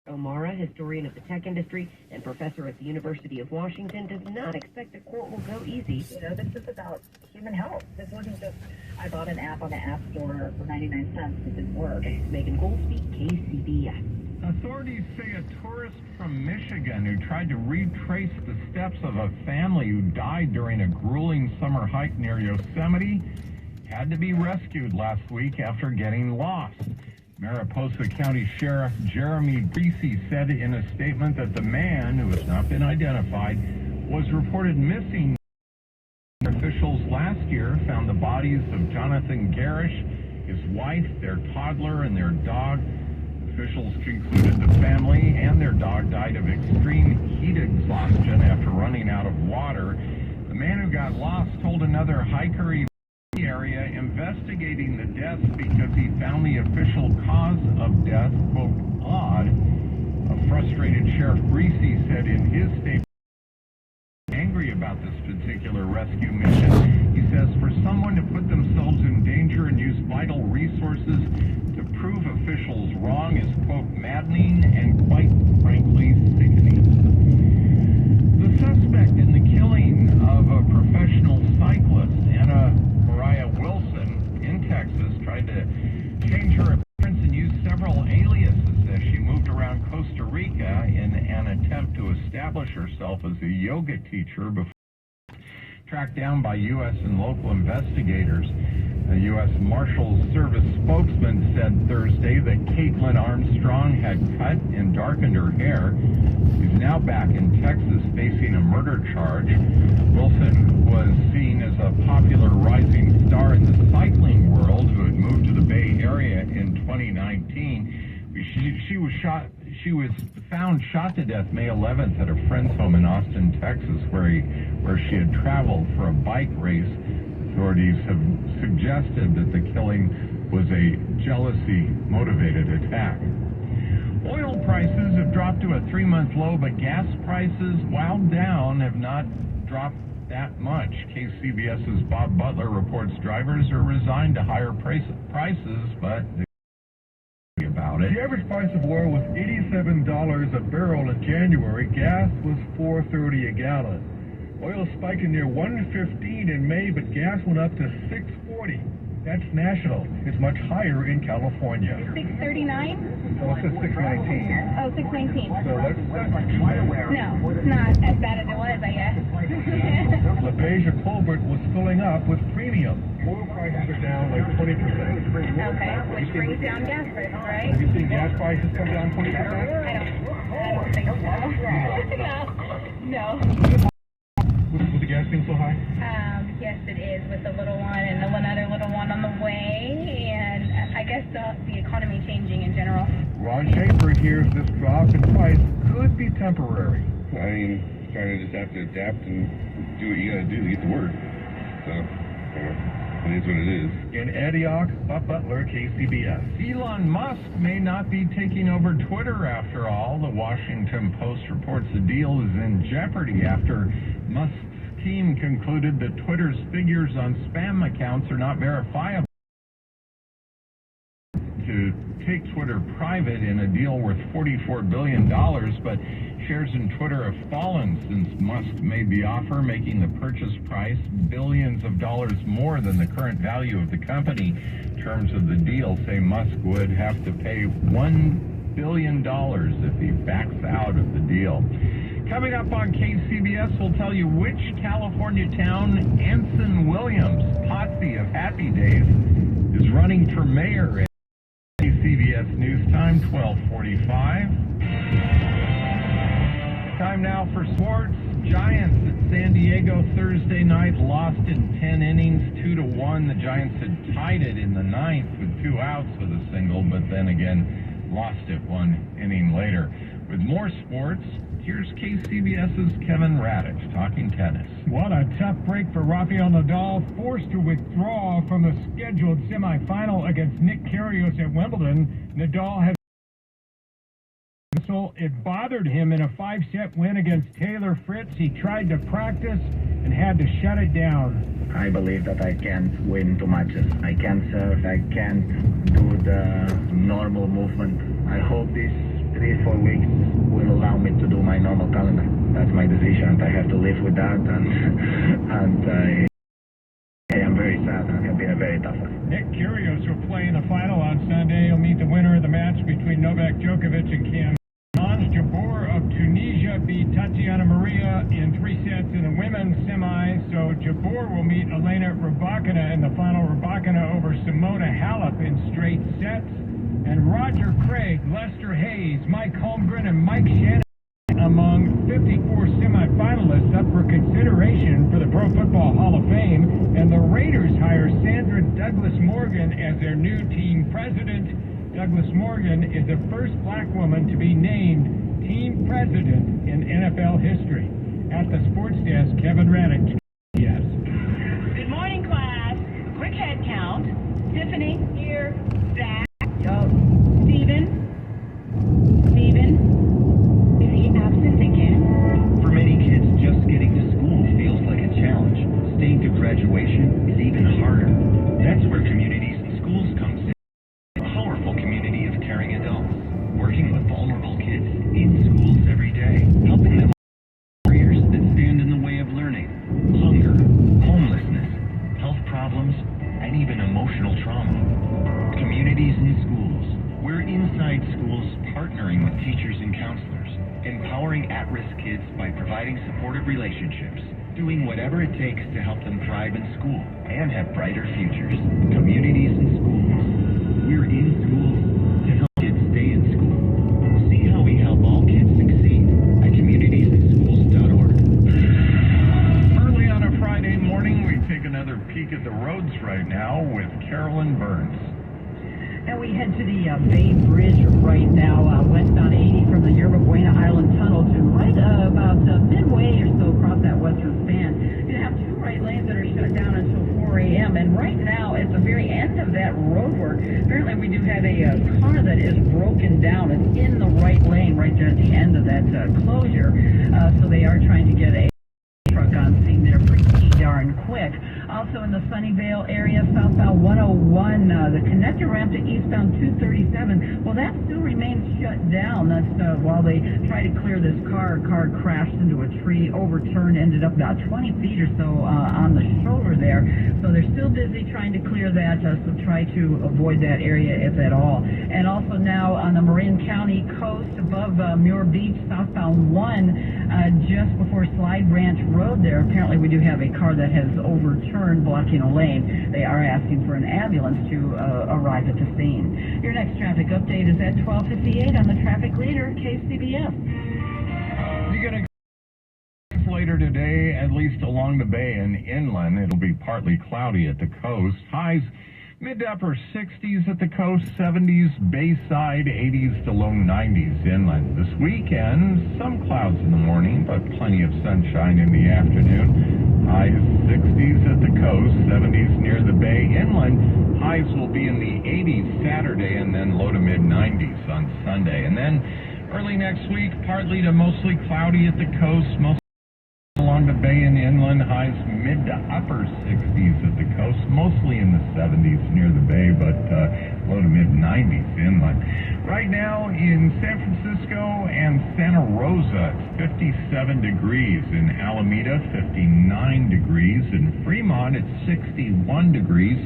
O'Mara, historian of the tech industry and professor at the University of Washington, does not expect the court will go easy. You know, this is about human health. This wasn't just, I bought an app on the App Store for 99 cents. It didn't work. Megan Goldsby, KCBS. Authorities say a tourist from Michigan who tried to retrace the steps of a family who died during a grueling summer hike near Yosemite had to be rescued last week after getting lost. Mariposa County Sheriff Jeremy Greasy said in a statement that the man, who has not been identified, was reported missing. Officials last year found the bodies of Jonathan Garish, his wife, their toddler, and their dog. Officials concluded the family and their dog died of extreme heat exhaustion after running out of water. The man who got lost told another hiker he area investigating the deaths because he found the official cause of death, quote, odd. A frustrated Sheriff Greasy said in his statement, angry about this particular rescue mission. He says for someone to put themselves in danger and use vital resources to prove officials wrong is, quote, maddening and quite frankly sickening. The suspect in the killing of a professional cyclist, Anna Mariah Wilson, in Texas, tried to change her appearance and use several aliases as she moved around Costa Rica in an attempt to establish herself as a yoga teacher before tracked down by U.S. and local investigators. A U.S. Marshals Service spokesman said Thursday that Caitlin Armstrong had cut and darkened her hair. She's now back in Texas facing a murder charge. Wilson was seen as a popular rising star in the cycling world who had moved to the Bay Area in 2019. She was found shot to death May 11th at a friend's home in Austin, Texas, where she had traveled for a bike race. Authorities have suggested that the killing was a jealousy-motivated attack. Oil prices have dropped to a 3-month low, but gas prices, while down, have not dropped that much. KCBS's Bob Butler reports drivers are resigned to higher prices, but about it. The average price of oil was $87 a barrel in January. Gas was $4.30 a gallon. Oil spiked to near $1.15 in May, but gas went up to $6.40. That's national. It's much higher in California. $6.39? Oh, it says $6.19. Oh, $6.19. So that's No, it's not as bad as it was, I guess. LaBeija Colbert was filling up with premium. Oil prices are down like 20%. Okay, which brings down gas prices, right? Have you seen gas prices come down 20%? I don't think so. No. With the gas being so high? Yes, it is, with the little one and the one other little one on the way, and I guess the economy changing in general. Ron Schaefer hears this drop in price could be temporary. I mean, you kind of just have to adapt and do what you got to do to get to work. So, it is what it is. In Antioch, Bob Butler, KCBS. Elon Musk may not be taking over Twitter after all. The Washington Post reports the deal is in jeopardy after Musk's team concluded that Twitter's figures on spam accounts are not verifiable. To take Twitter private in a deal worth $44 billion, but shares in Twitter have fallen since Musk made the offer, making the purchase price billions of dollars more than the current value of the company. Terms of the deal say Musk would have to pay $1 billion if he backs out of the deal. Coming up on KCBS, we'll tell you which California town Anson Williams, Potsy of Happy Days, is running for mayor at KCBS News Time, 12:45. Time now for sports. Giants at San Diego Thursday night lost in 10 innings, 2-1. The Giants had tied it in the 9th with 2 outs with a single, but then again lost it 1 inning later. With more sports, here's KCBS's Kevin Radich talking tennis. What a tough break for Rafael Nadal, forced to withdraw from the scheduled semifinal against Nick Kyrgios at Wimbledon. Nadal has it bothered him in a 5-set win against Taylor Fritz. He tried to practice and had to shut it down. I believe that I can't win 2 matches. I can't serve, I can't do the normal movement. I hope these 3 these 4 weeks will allow me to do my normal calendar. That's my decision. I have to live with that, and I am very sad, and it has been a very tough one. Nick Kyrgios will play in the final on Sunday. He'll meet the winner of the match between Novak Djokovic and Cam. Ons Jabeur of Tunisia beat Tatiana Maria in 3 sets in the women's semi. So Jabeur will meet Elena Rybakina in the final. Rybakina over Simona Halep in straight sets. And Roger Craig, Lester Hayes, Mike Holmgren, and Mike Shannon among 54 semifinalists up for consideration for the Pro Football Hall of Fame. And the Raiders hire Sandra Douglas Morgan as their new team president. Douglas Morgan is the first black woman to be named team president in NFL history. At the sports desk, Kevin Raddick. Yes. Good morning, class. Quick head count. Tiffany, here. Zach. Steven. Is he absent again? For many kids, just getting to school feels like a challenge. Staying to graduation is even harder. That's where communities and schools comes in. A powerful community of caring adults, working with vulnerable kids in schools every day, helping them barriers that stand in the way of learning, hunger, homelessness, health problems, and even emotional trauma. Communities and schools. We're inside schools partnering with teachers and counselors, empowering at-risk kids by providing supportive relationships, doing whatever it takes to help them thrive in school and have brighter futures. Communities and schools. We're in schools to help kids stay in school. See how we help all kids succeed at communitiesandschools.org. Early on a Friday morning, we take another peek at the roads right now with Carolyn Burns. And we head to the Bay Bridge right now, westbound 80 from the Yerba Buena Island Tunnel to right about midway or so across that western span. You have 2 right lanes that are shut down until 4 a.m. And right now, at the very end of that roadwork, apparently we do have a car that is broken down. It's in the right lane right there at the end of that closure. So they are trying to get a truck on scene there pretty darn quick. Also in the Sunnyvale area, southbound 101, the connector ramp to eastbound 237, well, that still remains shut down. That's while they try to clear this car. Car crashed into a tree, overturned, ended up about 20 feet or so on the shoulder there. So they're still busy trying to clear that, so try to avoid that area if at all. And also now on the Marin County coast above Muir Beach, southbound 1, just before Slide Ranch Road there, apparently we do have a car that has overturned, blocking a lane. They are asking for an ambulance to arrive at the scene. Your next traffic update is at 12:58 on the traffic leader, KCBS. You get a later today, at least along the bay and inland. It'll be partly cloudy at the coast. Highs mid to upper 60s at the coast, 70s bayside, 80s to low 90s inland. This weekend, some clouds in the morning, but plenty of sunshine in the afternoon. Highs 60s at the coast, 70s near the bay. Inland, highs will be in the 80s Saturday and then low to mid 90s on Sunday. And then early next week, partly to mostly cloudy at the coast, mostly along the bay and inland. Highs mid to upper 60s at the coast, mostly in the 70s near the bay, but low to mid 90s inland. Right now in San Francisco and Santa Rosa, it's 57 degrees. In Alameda, 59 degrees. In Fremont, it's 61 degrees.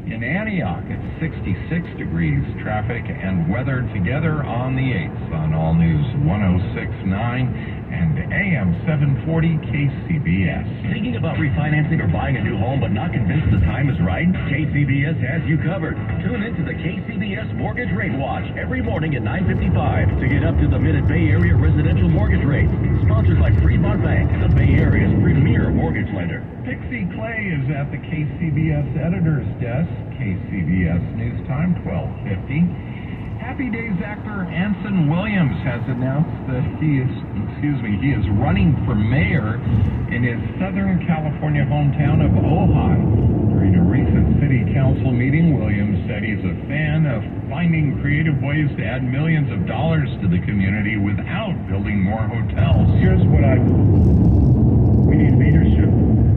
In Antioch, it's 66 degrees. Traffic and weather together on the 8th on All News 106.9 and AM 740 KCBS. Thinking about refinancing or buying a new home but not convinced the time is right? KCBS has you covered. Tune into the KCBS Mortgage Rate Watch every morning at 9:55 to get up to the minute Bay Area residential mortgage rates. Sponsored by Fremont Bank, the Bay Area's premier mortgage lender. Pixie Clay is at the KCBS editor's desk. KCBS News Time, 12:50. Happy Days actor Anson Williams has announced that he is running for mayor in his Southern California hometown of Ojai. During a recent city council meeting, Williams said he's a fan of finding creative ways to add millions of dollars to the community without building more hotels. Here's what I believe. We need leadership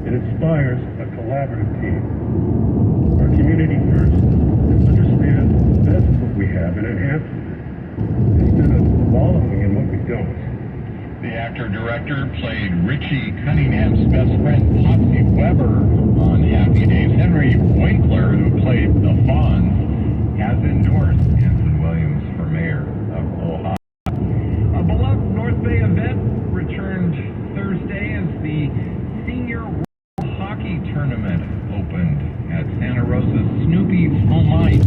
that inspires a collaborative team. Our community first. Understand the best of what we have and enhance it. Instead of following and what we don't. The actor-director played Richie Cunningham's best friend, Popsy Weber, on Happy Days. Henry Winkler, who played the Fonz, has endorsed Anson Williams for mayor of Ohio. A beloved North Bay event returned Thursday as the Senior World Hockey Tournament opened at Santa Rosa's Snoopy's home ice.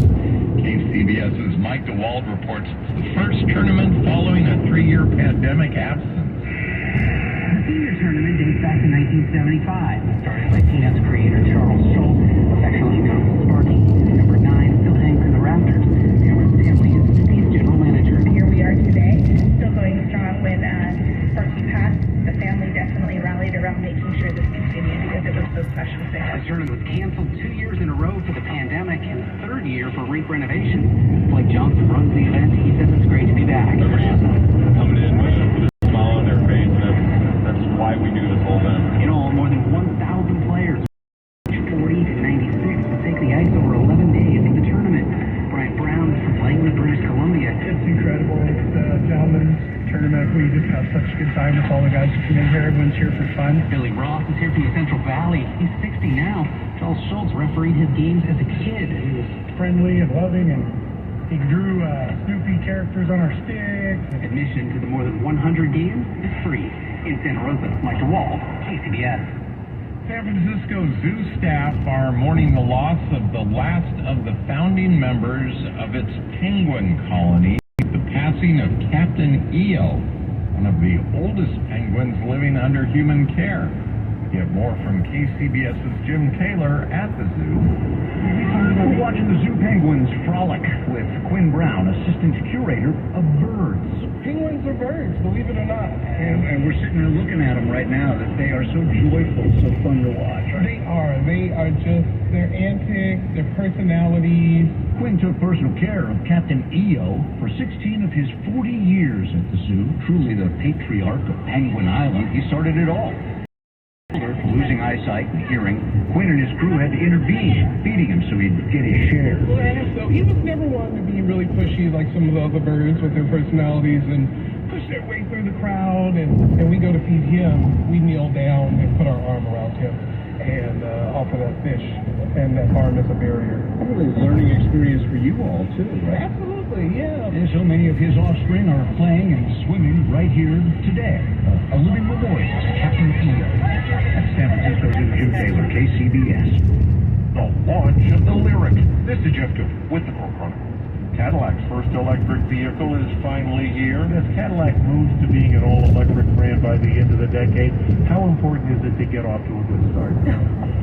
KCBS's Mike DeWald reports it's the first tournament following a 3-year pandemic absence. The senior tournament dates back to 1975, started by Peanuts creator Charles Schultz, affectionately known as Sparky. Number 9 still hangs in the rafters. Taylor Stanley is City's general manager. Here we are today, still going strong with Sparky Pass. The family definitely rallied around making sure this continued because it was so special to us. The tournament was canceled 2 years in a row for the pandemic and the third year for rink renovation. Blake Johnson runs the event. He says it's great to be back. Coming in with a smile on their face, that's why we do this whole event. In all, more than 1,000 players, 40 to 96, will take the ice over 11 days of the tournament. Brian Brown is from Langwood, British Columbia. It's incredible. It's a gentleman's tournament. We just have such a good time with all the guys who come in here. Everyone's here for fun. Billy Ross is here from the Central Valley. He's 60 now. Charles Schultz refereed his games as a kid. He was friendly and loving, and he drew Snoopy characters on our sticks. Admission to the more than 100 games is free. In Santa Rosa, Mike DeWald, KCBS. San Francisco Zoo staff are mourning the loss of the last of the founding members of its penguin colony, the passing of Captain EO, one of the oldest penguins living under human care. Get more from KCBS's Jim Taylor at the zoo. We're watching the zoo penguins frolic with Quinn Brown, assistant curator of birds. Penguins are birds, believe it or not. And we're sitting there looking at them right now, that they are so joyful, so fun to watch. They are just, their antics, their personalities. Quinn took personal care of Captain EO for 16 of his 40 years at the zoo. Truly the patriarch of Penguin Island, he started it all. Losing eyesight and hearing, Quinn and his crew had to intervene, feeding him so he'd get his share. So he was never one to be really pushy like some of the other birds with their personalities and push their way through the crowd. And we go to feed him, we kneel down and put our arm around him and offer that fish and that arm as a barrier. Really a learning experience for you all too, right? Absolutely, yeah. And so many of his offspring are playing and swimming right here today. A living memorial to Captain EO. At San Francisco Zoo, Jim Taylor, KCBS. The launch of the Lyric. This is Jeff Cooper with the Core Chronicle. Cadillac's first electric vehicle is finally here. As Cadillac moves to being an all-electric brand by the end of the decade, how important is it to get off to a good start?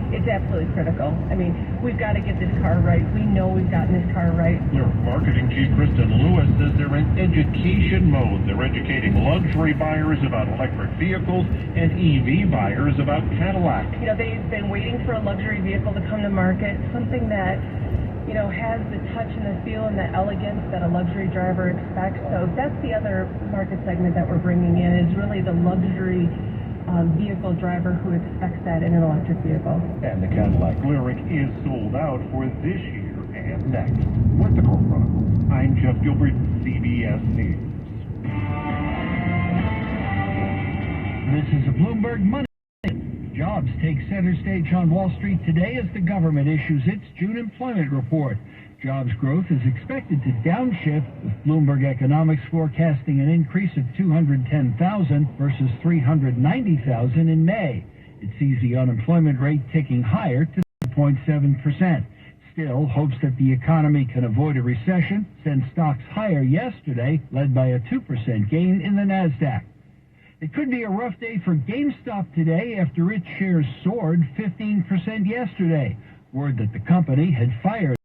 It's absolutely critical. I mean, we've got to get this car right. We know we've gotten this car right. Their marketing chief, Kristen Lewis, says they're in education mode. They're educating luxury buyers about electric vehicles and EV buyers about Cadillac. You know, they've been waiting for a luxury vehicle to come to market, something that, you know, has the touch and the feel and the elegance that a luxury driver expects. So that's the other market segment that we're bringing in, is really the luxury vehicle driver who expects that in an electric vehicle. And the Cadillac Lyric is sold out for this year and next. With the Core Chronicle, I'm Jeff Gilbert, CBS News. This is a Bloomberg Money. Jobs take center stage on Wall Street today as the government issues its June employment report. Jobs growth is expected to downshift, with Bloomberg Economics forecasting an increase of 210,000 versus 390,000 in May. It sees the unemployment rate ticking higher to 3.7%. Still, hopes that the economy can avoid a recession sent stocks higher yesterday, led by a 2% gain in the NASDAQ. It could be a rough day for GameStop today after its shares soared 15% yesterday. Word that the company had fired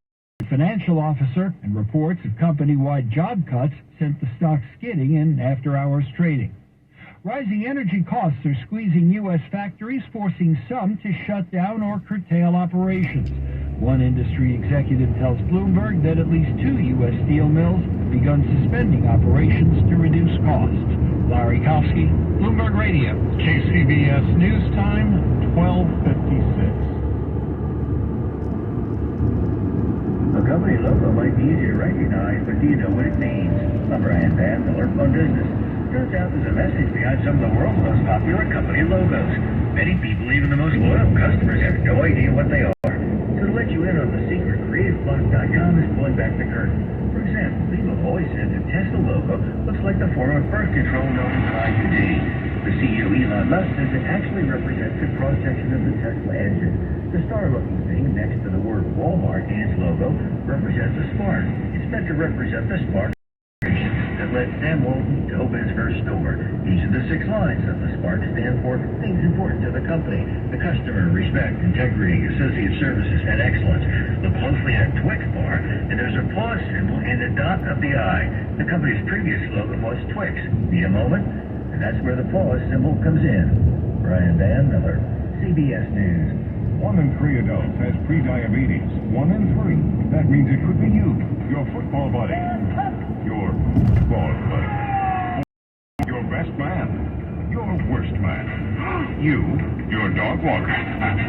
a financial officer and reports of company-wide job cuts sent the stock skidding in after-hours trading. Rising energy costs are squeezing U.S. factories, forcing some to shut down or curtail operations. One industry executive tells Bloomberg that at least 2 U.S. steel mills have begun suspending operations to reduce costs. Larry Kofsky, Bloomberg Radio. KCBS News Time, 12:56. company logo might be easy to recognize, but do you know what it means? I'm Ryan Van Miller on Business. Turns out there's a message behind some of the world's most popular company logos. Many people, even the most loyal customers, have no idea what they are. So to let you in on the secret, CreativeBlock.com is pulling back the curtain. For example, people have always said the Tesla logo looks like the form of birth control known as IUD. The CEO Elon Musk says it actually represents a cross-section of the Tesla engine. The star-looking thing next to the word Walmart in its logo represents a spark. It's meant to represent the spark that led Sam Walton to open his first store. Each of the 6 lines of the spark stand for things important to the company: the customer, respect, integrity, associate services, and excellence. Look closely at Twix bar, and there's a pause symbol and the dot of the I. The company's previous slogan was Twix, be a moment, and that's where the pause symbol comes in. Brian Van Miller, CBS News. 1 in 3 adults has pre-diabetes. 1 in 3. That means it could be you, your football buddy, your ball buddy, your best man, your worst man, you, your dog walker,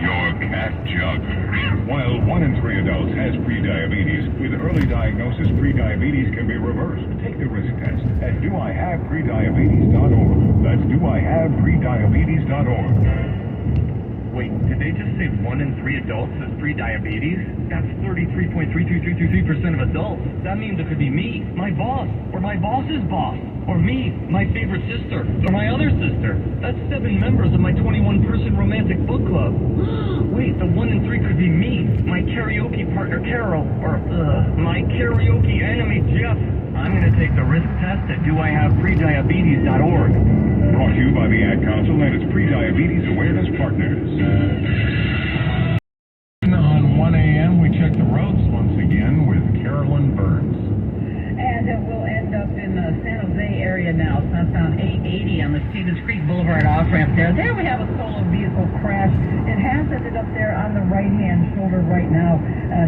your cat jug. While 1 in 3 adults has pre-diabetes, with early diagnosis, pre-diabetes can be reversed. Take the risk test at doihaveprediabetes.org. That's doihaveprediabetes.org. Wait, did they just say 1 in 3 adults has pre-diabetes? That's 33.33333% of adults. That means it could be me, my boss, or my boss's boss, or me, my favorite sister, or my other sister. That's 7 members of my 21-person romantic book club. Wait, the 1 in 3 could be me, my karaoke partner Carol, or my karaoke enemy Jeff. I'm going to take the risk test at doihaveprediabetes.org. Brought to you by the Ad Council and its Pre-Diabetes Awareness Partners. On 1 a.m., we check the roads once again with Carolyn Burns. And we'll end up in the San Jose area now, southbound 880 on the Stevens Creek Boulevard off-ramp there. There we have a solo vehicle crash. It has ended up there on the right-hand shoulder right now.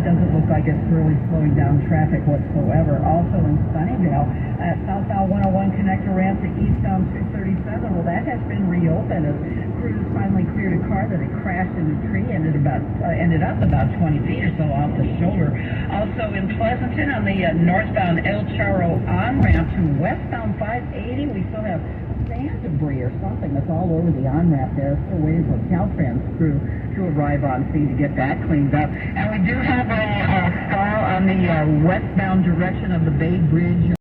Doesn't look like it's really slowing down traffic whatsoever. Also in Sunnyvale, at southbound 101 connector ramp to eastbound 237. Well, that has been reopened as crews finally cleared a car that had crashed in a tree, ended up about 20 feet or so off the shoulder. Also in Pleasanton on the northbound El Charro on-ramp to westbound 580, we still have sand debris or something that's all over the on-ramp there. Still waiting for Caltrans crew to arrive on scene to get that cleaned up. And we do have a stall on the westbound direction of the Bay Bridge.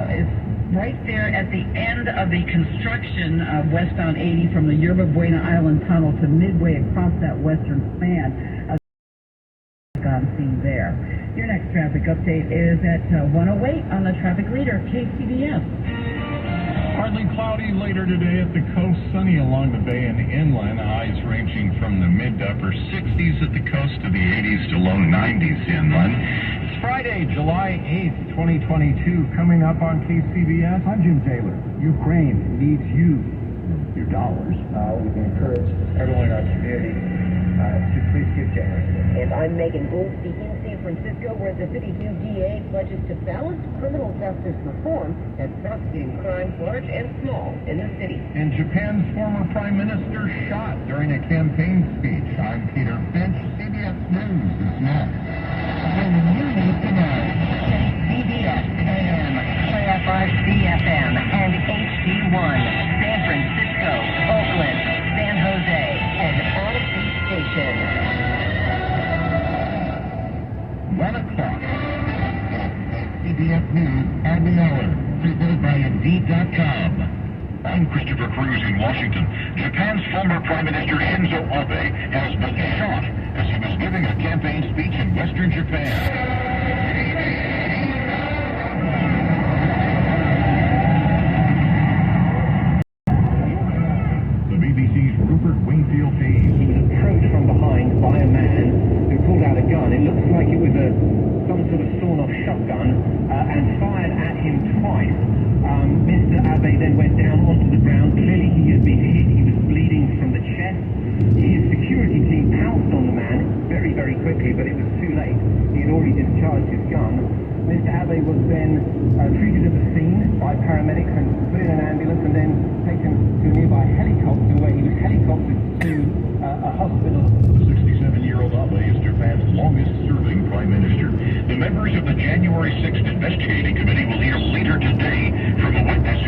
It's right there at the end of the construction of westbound 80 from the Yerba Buena Island Tunnel to midway across that western span. On scene there. Your next traffic update is at 108 on the traffic leader, KCBS. Partly cloudy later today at the coast, sunny along the bay and inland, highs ranging from the mid to upper 60s at the coast to the 80s to low 90s inland. It's Friday, July 8th, 2022, coming up on KCBS. I'm Jim Taylor. Ukraine needs you, your dollars. We can encourage everyone in our community to please give generously. And I'm Megan Gould speaking. San Francisco, where the city's new DA pledges to balance criminal justice reform and prosecuting crimes large and small in the city. And Japan's former prime minister shot during a campaign speech. I'm Peter Finch. CBS News is next. When you need to know, CBS AM, KFRC FM, and HD1, San Francisco, Oakland, San Jose, and Odyssey Station. 1 o'clock. CBS News at the hour. Presented by Indeed.com. I'm Christopher Cruz in Washington. Japan's former Prime Minister Shinzo Abe has been shot as he was giving a campaign speech in Western Japan. The BBC's Rupert Wingfield Hayes. He was approached from behind by a man who pulled out a gun. It looks like it was some sort of sawn-off shotgun and fired at him twice. Mr. Abe then went down onto the ground. Clearly he had been hit. He was bleeding from the chest. His security team pounced on the man very, very quickly, but it was too late. He had already discharged his gun. Mr. Abe was then treated at the scene by paramedics and put in an ambulance and then taken to a nearby helicopter where he was helicoptered to a hospital. The 67-year-old Abe is Japan's longest-serving prime minister. Members of the January 6th Investigating Committee will hear later today